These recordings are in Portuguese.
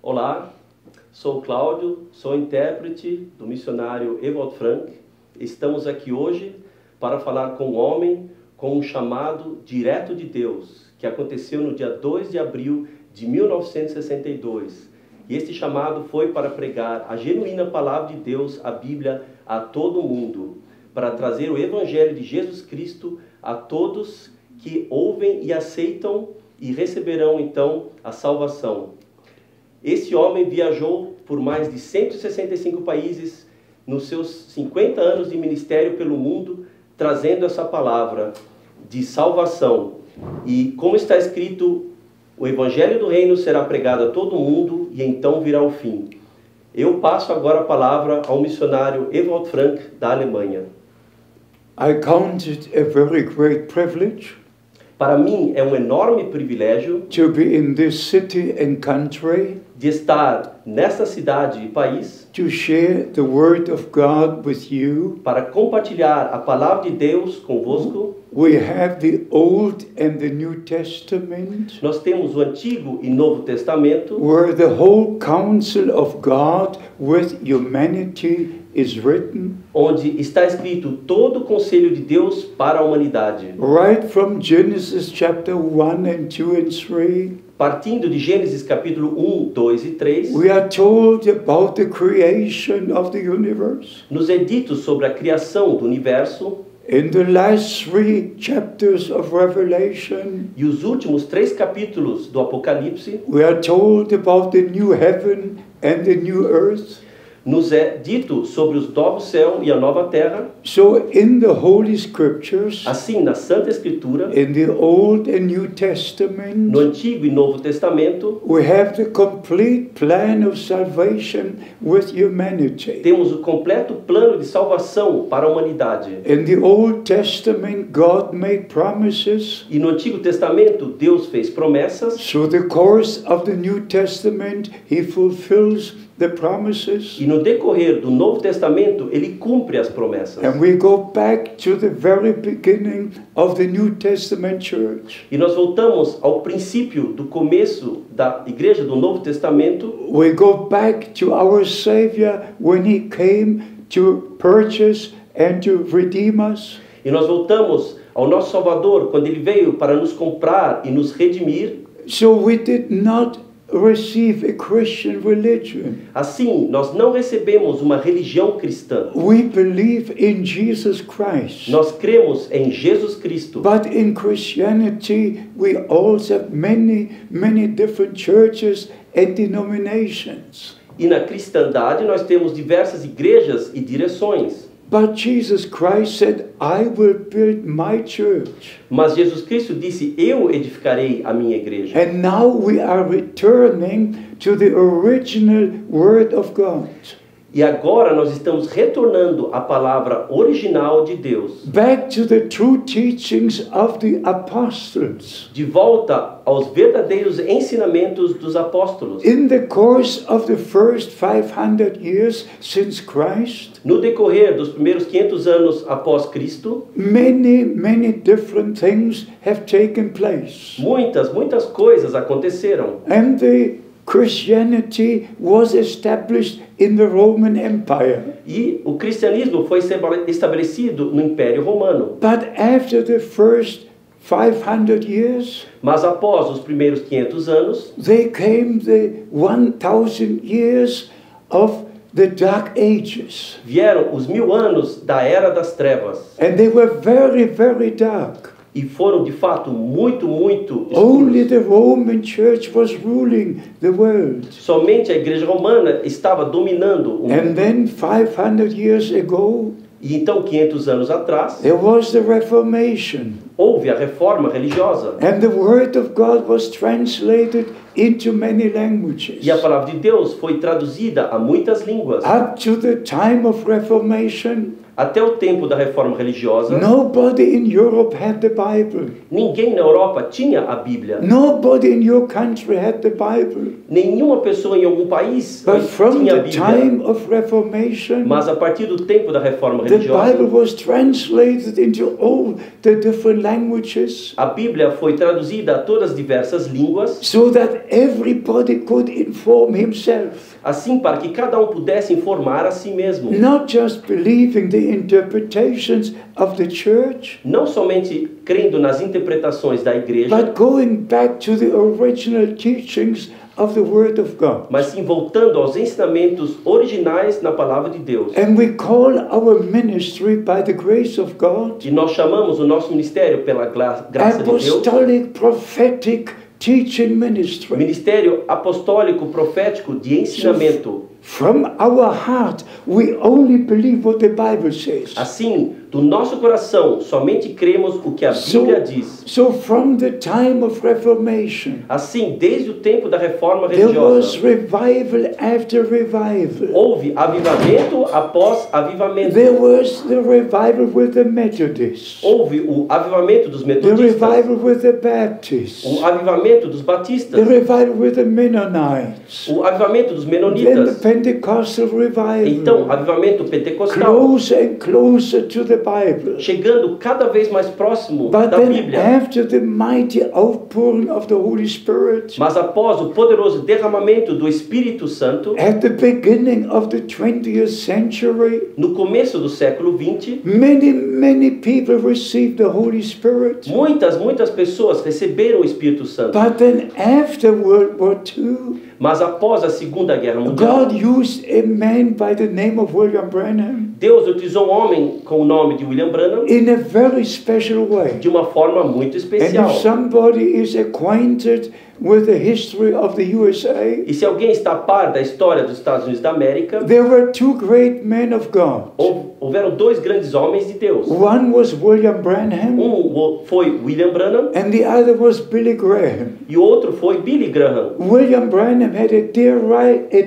Olá, sou Cláudio, sou intérprete do missionário Ewald Frank. Estamos aqui hoje para falar com um homem com um chamado direto de Deus, que aconteceu no dia 2 de abril de 1962. E este chamado foi para pregar a genuína palavra de Deus, a Bíblia, a todo mundo, para trazer o Evangelho de Jesus Cristo a todos que ouvem e aceitam e receberão então a salvação. Esse homem viajou por mais de 165 países nos seus 50 anos de ministério pelo mundo, trazendo essa palavra de salvação. E como está escrito, o Evangelho do Reino será pregado a todo mundo e então virá o fim. Eu passo agora a palavra ao missionário Ewald Frank, da Alemanha. I count it a very great privilege Para mim é um enorme privilégio to be in this city and country de estar nesta cidade e país to share the word of God with you. para compartilhar a palavra de Deus convosco. We have the Old and the New Testament, Nós temos o Antigo e Novo Testamento, where the whole counsel of God with humanity is written, onde está escrito todo o conselho de Deus para a humanidade. right from Genesis chapter 1 and 2 and 3. Partindo de Gênesis capítulo 1, 2 e 3, We are told about the creation of the universe. nos é dito sobre a criação do universo, In the last 3 chapters of Revelation, e os últimos 3 capítulos do Apocalipse, we are told about the new heaven and the new earth. nos é dito sobre os novos céu e a nova terra. So in the Holy Scriptures, Assim, na Santa Escritura, in the Old and New no Testament, Antigo e Novo Testamento, we have the complete plan of salvation with humanity. temos o completo plano de salvação para a humanidade. In the Old Testament, God made promises. E no Antigo Testamento, Deus fez promessas, Through the course of the New Testament, He fulfills the promises. e no decorrer do Novo Testamento, Ele cumpre as promessas. And we go back to the very beginning of the New Testament church. E nós voltamos ao princípio do começo da igreja do Novo Testamento. We go back to our Savior when He came to purchase and to redeem us. E nós voltamos ao nosso Salvador quando Ele veio para nos comprar e nos redimir. So we did not receive a Christian religion. Assim, nós não recebemos uma religião cristã. We believe in Jesus Christ. Nós cremos em Jesus Cristo. But in Christianity, we also have many different churches and denominations. E na cristandade nós temos diversas igrejas e direções. But Jesus Christ said, I will build my church. Mas Jesus Cristo disse, eu edificarei a minha igreja. And now we are returning to the original Word of God. E agora nós estamos retornando à palavra original de Deus. Back to the true teachings of the apostles. De volta aos verdadeiros ensinamentos dos apóstolos. In the course of the first 500 years since Christ, No decorrer dos primeiros 500 anos após Cristo, many different things have taken place. muitas coisas aconteceram. And the Christianity was established in the Roman Empire. E o cristianismo foi estabelecido no Império Romano. But after the first 500 years, Mas após os primeiros 500 anos, they came the 1000 years of the Dark Ages. vieram os 1000 anos da Era das Trevas. And they were very dark. E foram, de fato, muito Only escuros. the Roman Church was ruling the world. Somente a Igreja Romana estava dominando o And mundo. then 500 years ago, E então, 500 anos atrás, there was the Reformation. houve a reforma religiosa. And the Word of God was translated into many languages. E a palavra de Deus foi traduzida a muitas línguas. Up to the time of Reformation, Até o tempo da reforma religiosa, nobody in Europe had the Bible. ninguém na Europa tinha a Bíblia. Nobody in your country had the Bible. Nenhuma pessoa em algum país But from tinha a the Bíblia. time of Reformation, Mas a partir do tempo da reforma the religiosa, Bible was translated into all the different languages a Bíblia foi traduzida a todas as diversas línguas, so that everybody could inform himself, assim para que cada um pudesse informar a si mesmo. not just believing the interpretations of the church, Não somente crendo nas interpretações da igreja, but going back to the original teachings of the Word of God. mas sim voltando aos ensinamentos originais na palavra de Deus. And we call our ministry, by the grace of God, E nós chamamos o nosso ministério, pela graça de Deus, Apostolic Prophetic Teaching Ministry. ministério apostólico profético de ensinamento. From our heart, we only believe what the Bible says. Assim, do nosso coração, somente cremos o que a Bíblia diz. So from the time of Reformation, Assim, desde o tempo da reforma there was religiosa, revival after revival. houve avivamento após avivamento. There was the revival with the Methodists, Houve o avivamento dos the metodistas, revival with the Baptists, o avivamento dos the batistas, revival with the Mennonites, o avivamento dos then the menonitas. Pentecostal Então, revival, avivamento pentecostal, closer and closer to the Bible. chegando cada vez mais próximo But da then Bíblia. after the mighty outpouring of the Holy Spirit, Mas após o poderoso derramamento do Espírito Santo, at the beginning of the 20th century, no começo do século XX, many people received the Holy Spirit. muitas pessoas receberam o Espírito Santo. But then after World War II, Mas após a Segunda Guerra Mundial, God used a man by the name of William Branham Deus utilizou um homem com o nome de William Branham in a very special way. de uma forma muito And especial. if somebody is acquainted with the history of the USA, E se alguém está a par da história dos Estados Unidos da América, there were two great men of God. houveram dois grandes homens de Deus. One was William Branham, Foi William Branham and the other was Billy Graham. e o outro foi Billy Graham. William Branham had a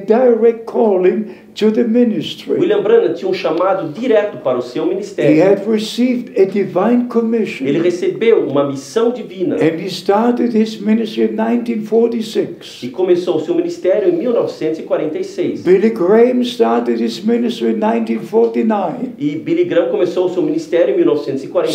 direct calling to the ministry. William Branham tinha um chamado direto para o seu He ministério. had received a divine commission, Ele recebeu uma missão divina and he started his ministry in 1946. e começou o seu ministério em 1946. Billy Graham started his ministry in 1949. E Billy Graham começou o seu ministério em 1949.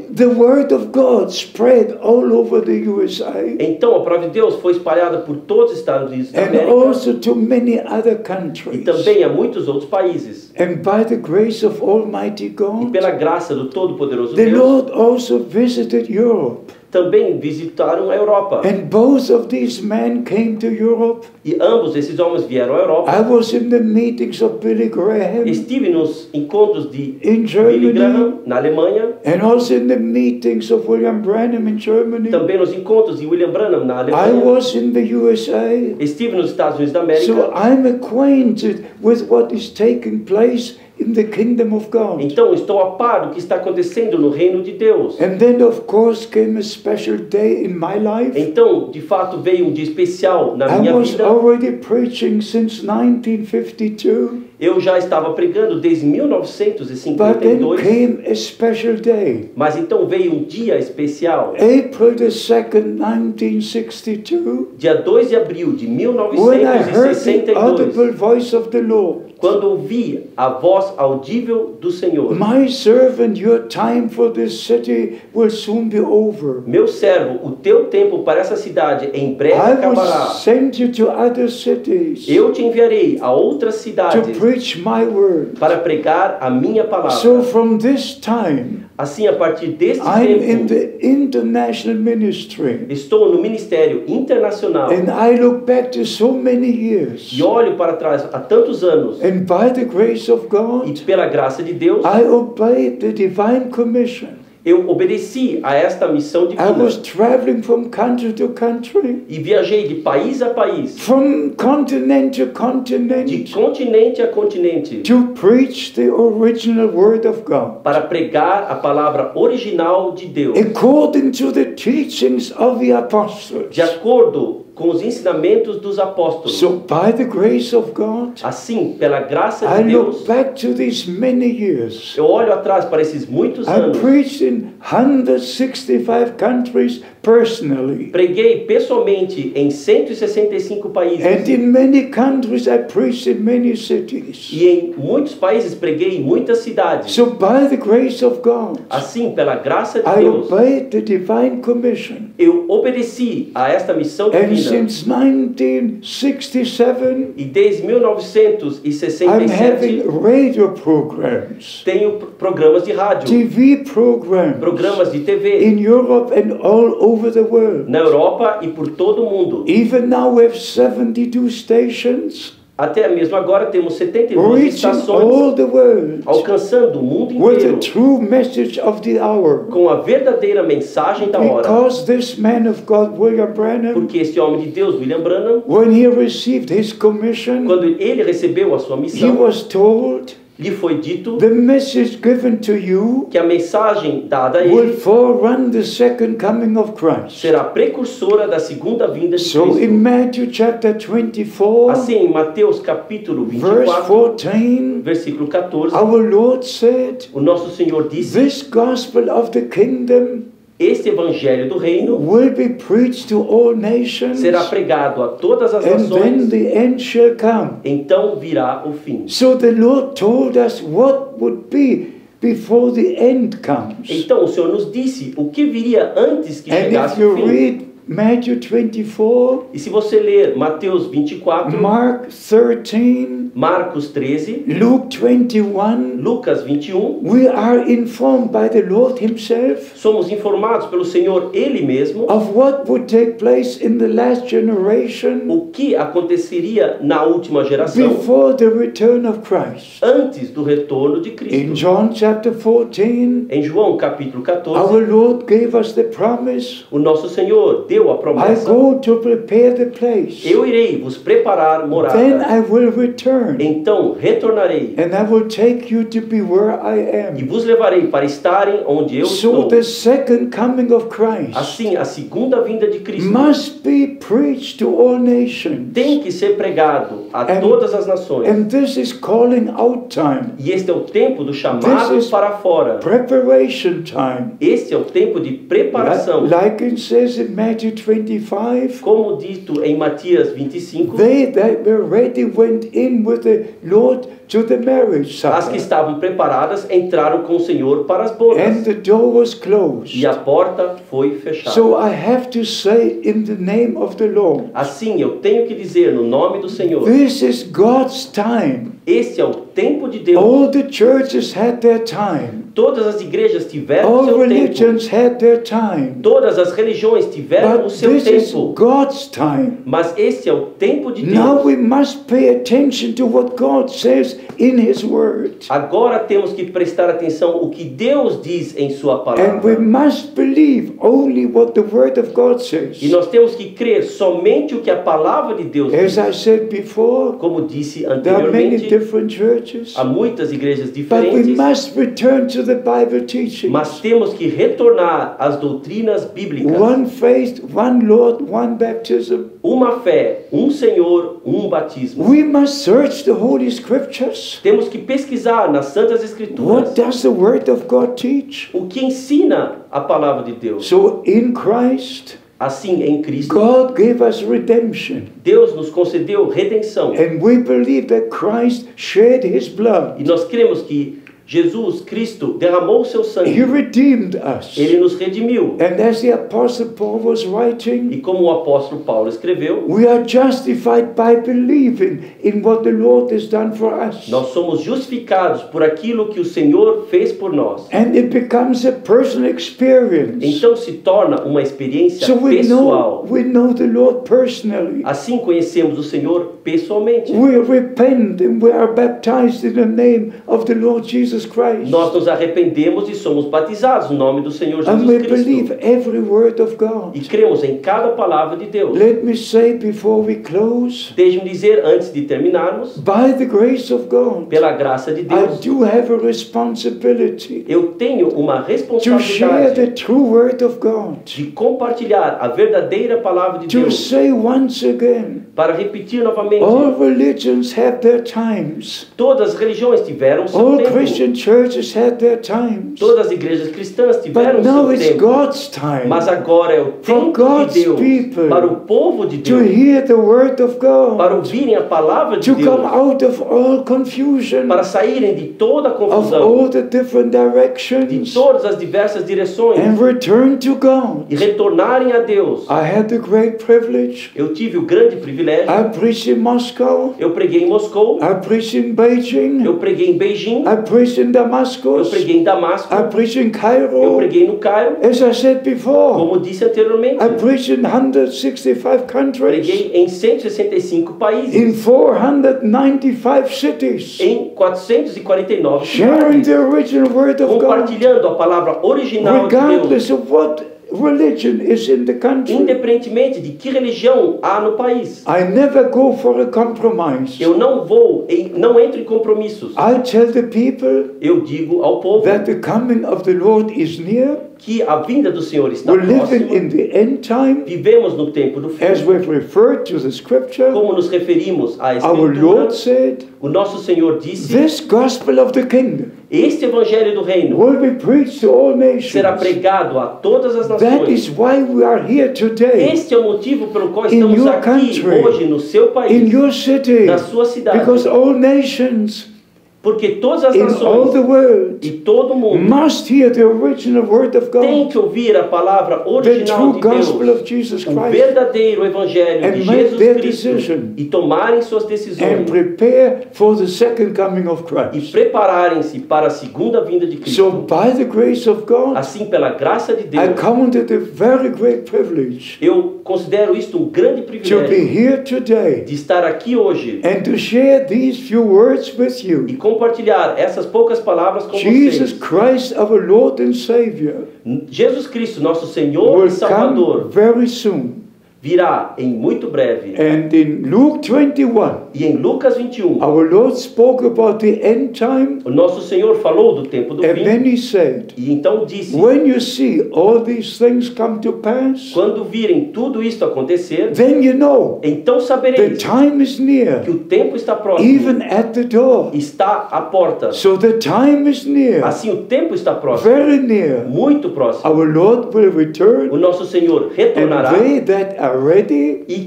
So the word of God spread all over the USA Então a palavra de Deus foi espalhada por todos os Estados Unidos da and América also to many other e countries. também a muitos outros países. And by the grace of Almighty E God, pela graça do Todo-Poderoso the Deus, Lord also visited Europe. também visitaram a Europa. And both of these men came to Europe. E ambos esses homens vieram à Europa. I was in the meetings of Billy Graham Estive nos encontros de in Billy Germany Graham na Alemanha, and also in the meetings of William Branham in Germany. também nos encontros de William Branham na I Alemanha. was in the USA. Estive nos Estados Unidos da So América. I'm acquainted with what is taking place in the kingdom of God. Então estou a par do que está acontecendo no reino de Deus. And then of course came a special day in my life. Então, de fato, veio um dia especial na I minha was vida. already preaching since 1952, Eu já estava pregando desde but then 1952, came a special day. mas então veio um dia especial, April the 2nd, 1962, dia 2 de abril de when I heard the audible 1962, voice of the Lord. quando ouvi a voz audível do Senhor. My servant, your time for this city will soon be over. Meu servo, o teu tempo para essa cidade em breve I will acabará. send you to other cities Eu te enviarei a outras to cidades preach my word. para pregar a minha So palavra. from this time, Assim, a partir deste I'm in tempo, the international ministry. estou no ministério internacional And I look back to so many years. e olho para trás há tantos anos. And by the grace of E God, pela graça de Deus, I obeyed the divine commission. eu obedeci a esta missão I divina was traveling from country to country, e viajei de país a país, from continent to de continent, continente a continente, to preach the original word of God, para pregar a palavra original de Deus, according to the teachings of the apostles. de acordo com os ensinamentos dos apóstolos. So by the grace of God, Assim, pela graça I de look Deus, back to these many years. eu olho atrás para esses muitos I anos. preached in 165 countries personally. Preguei pessoalmente em 165 And países. in many countries I preached in many cities. E em muitos países preguei em muitas cidades. So by the grace of God, Assim, pela graça de I Deus, obeyed the divine commission. eu obedeci a esta missão And divina. since 1967, E desde I'm 1967 having radio programs, tenho programas de rádio, TV programs programas de TV in Europe and all over the world. na Europa e por todo o mundo. Even now we have 72 stations Até mesmo agora temos 72 reaching estações all the world alcançando o mundo with the inteiro true message of the hour. com a verdadeira mensagem da hora. Because this man of God, William Branham, Porque este homem de Deus, William Branham, when he received his commission, quando ele recebeu a sua he missão, was told, lhe foi dito the message given to you que a mensagem dada a will ele forerun the second coming of Christ. será precursora da segunda vinda de So in Cristo. Matthew chapter 24, Assim, em Mateus capítulo verse 24, 14, versículo 14, our Lord said, o nosso Senhor disse: this gospel of the kingdom este evangelho do reino will be preached to all nations, será pregado a todas as and then nações, the end shall come. então virá o fim. So the Lord told us what would be before the end comes. Então o Senhor nos disse o que viria antes que And if chegasse you o fim. read Matthew 24, E se você ler Mateus 24, Mark 13, Marcos 13, Luke 21, Lucas 21, we are informed by the Lord Himself somos informados pelo Senhor Ele mesmo of what would take place in the last generation o que aconteceria na última geração before the return of Christ. antes do retorno de In Cristo. John chapter 14, Em João capítulo 14, our Lord gave us the promise, o nosso Senhor deu a I promessa: go to prepare the place, eu irei vos preparar then morada, I will return, então retornarei and I will take you to be where I e am. vos levarei para estarem onde eu So estou. the second coming of Christ Assim, a segunda vinda de Cristo must be preached to all nations. tem que ser pregado a And- todas as nações. And this is calling out time, E este é o tempo do chamado This is para fora. preparation time. Este é o tempo de preparação. Like it says in Matthew 25, Como dito em Matias 25, they that were ready went in with the Lord to the marriage as que supper, estavam preparadas entraram com o Senhor para as and bodas. the door was closed. E a porta foi fechada. So I have to say in the name of the Lord, Assim, eu tenho que dizer no nome do Senhor, this is God's time. este é o tempo de Deus. All the churches had their time. Todas as igrejas tiveram o All seu tempo. religions had their time. Todas as religiões tiveram o But seu this is tempo. God's time. Mas este é o tempo de Now Deus. we must pay attention to what God says in His Word. Agora temos que prestar atenção o que Deus diz em sua And we palavra. must believe only what the Word of God says. E nós temos que crer somente o que a palavra de Deus diz. As I said before, Como disse there are many anteriormente, different churches, há muitas igrejas but we diferentes, must return to the Bible teaching. mas temos que retornar às doutrinas bíblicas. One faith, one Lord, one baptism. Uma fé, um Senhor, um batismo. We must search the Holy Scriptures. Temos que pesquisar nas Santas Escrituras What does the Word of God teach? o que ensina a palavra de Deus. So in Christ, Assim, em Cristo, God gave us redemption. Deus nos concedeu redenção. And we believe that Christ shed His blood. E nós cremos que Jesus Cristo derramou o seu He sangue. redeemed us. Ele nos redimiu. And as the Apostle Paul was writing, E como o apóstolo Paulo escreveu, we are justified by believing in what the Lord has done for us. nós somos justificados por aquilo que o Senhor fez por nós. And it becomes a personal experience. Então se torna uma experiência So pessoal. we know the Lord personally. Assim conhecemos o Senhor pessoalmente. We repent and we are baptized in the name of the Lord Jesus Jesus Christ. Nós nos arrependemos e somos batizados no nome do Senhor And we Jesus believe Cristo. every word of God. E cremos em cada palavra de Deus. Let me say before we close, Deixe-me dizer, antes de terminarmos, by the grace of God, pela graça de I Deus, do have a responsibility eu tenho uma to share responsabilidade the true word of God. de compartilhar a verdadeira palavra de To Deus, say once again, para repetir novamente, all religions have their times. todas as religiões tiveram seu All tempo, Christian churches had their times. todas as igrejas cristãs tiveram But now seu it's tempo, God's time mas agora é o tempo God's de Deus, people para o povo de to Deus, hear the word of para God, ouvirem a palavra de to come Deus, out of all confusion, para saírem de toda a of confusão, all the different de directions, todas as diversas direções, and return to God. e retornarem a Deus. I had the great privilege. Eu tive o grande privilégio, I preached in Moscow. eu preguei em Moscou, I preached in Beijing. eu preguei em Beijing, I preached in eu Damascus. preguei em Damasco, I preached in eu Cairo. preguei no Cairo, As I said before, como disse anteriormente, I preached in 165 countries, preguei em 165 países, in 495 cities, em 449 sharing cidades, the original word of God, compartilhando a palavra original de Deus, regardless of what religion is in the country. independentemente de que religião há no país. I never go for a compromise. Eu não entro em compromissos. I tell the people Eu digo ao povo that the coming of the Lord is near. que a vinda do Senhor está We're living próxima. in the end time, Vivemos no tempo do fim. as we've referred to the scripture. Como nos referimos à Our Escritura, Lord said, o nosso Senhor disse: this gospel of the kingdom este evangelho do reino will be preached to all nations. será pregado a todas as That nações. is why we are here today, Este é o motivo pelo qual In estamos your aqui country, hoje no seu in país, your city, na sua cidade, because all nations porque todas as in all the nações world e todo mundo must hear the original word of tem God, que ouvir a palavra the original true de gospel Deus, of Jesus o Christ, verdadeiro evangelho and de make Jesus their Cristo, decision. e tomarem suas and decisões prepare for the second coming of e Christ. prepararem-se para a segunda vinda de So Cristo. by the grace of God, Assim, pela graça de I Deus, count it a very great privilege eu considero isto um grande to be privilégio here today de estar aqui hoje and to share these few words with e you. compartilhar essas poucas palavras com Jesus vocês. Christ, our Lord and Savior, Jesus Cristo, nosso Senhor e will come Salvador, very soon. virá em muito breve. And in Luke 21, E em Lucas 21, our Lord spoke about the end time, o nosso Senhor falou do tempo do and fim then he said, e então disse: when you see all these things come to pass, quando virem tudo isto acontecer, then you know então the sabereis time is near, que o tempo está próximo, even at the door. está à porta. So the time is near, Assim, o tempo está próximo, very near. muito próximo. Our Lord will O return, nosso Senhor and retornará they that are ready e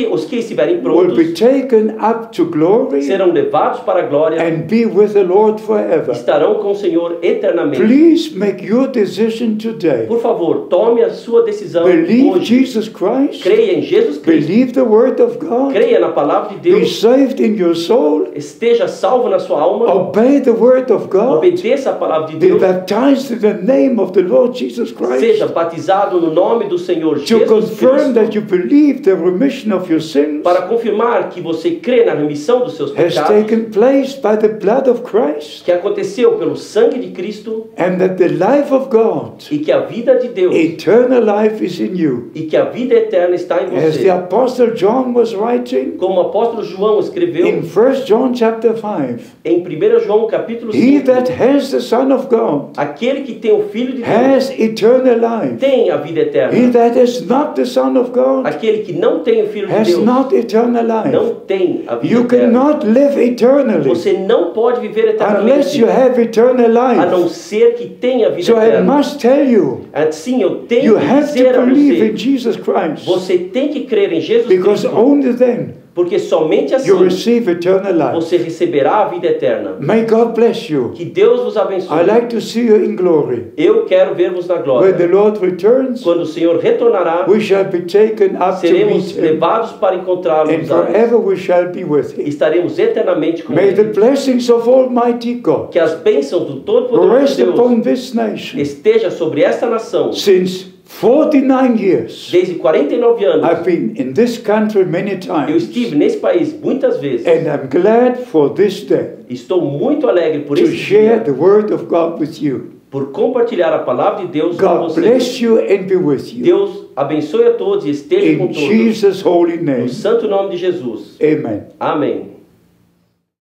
os que estiverem will be prontos taken up to glory serão levados para a glória, and be with the Lord forever. estarão com o Senhor eternamente. Please make your decision today. Por favor, tome a sua decisão Believe hoje. Jesus Christ, Creia em Jesus Cristo. believe the word of God, Creia na palavra de be Deus. saved in your soul, Esteja salvo na sua alma. obey the word of God, Obedeça a palavra de be Deus. baptized in the name of the Lord Jesus Christ, Seja batizado no nome do Senhor to Jesus confirm Cristo. that you believe the remission of your sins Para confirmar que você crê na remissão dos seus has pecados, taken place by the blood of Christ, que aconteceu pelo sangue de Cristo, and that the life of God, e que a vida de Deus eternal life, is in you. e que a vida eterna está em As the você. Apostle John was writing Como o apóstolo João escreveu in 1 John chapter 5, em 1 João capítulo he 5, that has the Son of God aquele que tem o Filho de Deus has eternal life. tem a vida He eterna. that is not the Son of God Aquele que não tem o Filho de has Deus not eternal life. não tem a vida You eterna. cannot live eternally Você não pode viver unless eternamente you have eternal a não life. ser que tenha a vida So I eterna. must tell you, Assim, eu tenho you que have dizer to a believe in você, Jesus Christ, você tem que crer em Jesus because Cristo, only then porque somente assim you receive eternal life. você receberá a vida eterna. May God bless you. Que Deus vos I abençoe. like to see you in glory. Eu quero ver-vos na When the glória. Lord returns, Quando o Senhor retornará, we shall be taken up to seremos meet him, levados para encontrá-lo and nos ares. forever we shall be with him. Estaremos eternamente com May the Ele. blessings of Almighty God Que as bênçãos do Todo-Poderoso rest Deus upon this nation, esteja sobre esta nação, since 49 years. Desde 49 anos. I've been in this country many Eu times. estive nesse país muitas vezes. And I'm glad for this day Estou muito alegre por to esse share dia, the word of God with you. por compartilhar a palavra de Deus com God vocês. bless you and be with you. Deus abençoe a todos e esteja com In todos. Jesus' holy name. No santo nome de Jesus. Amen. Amém.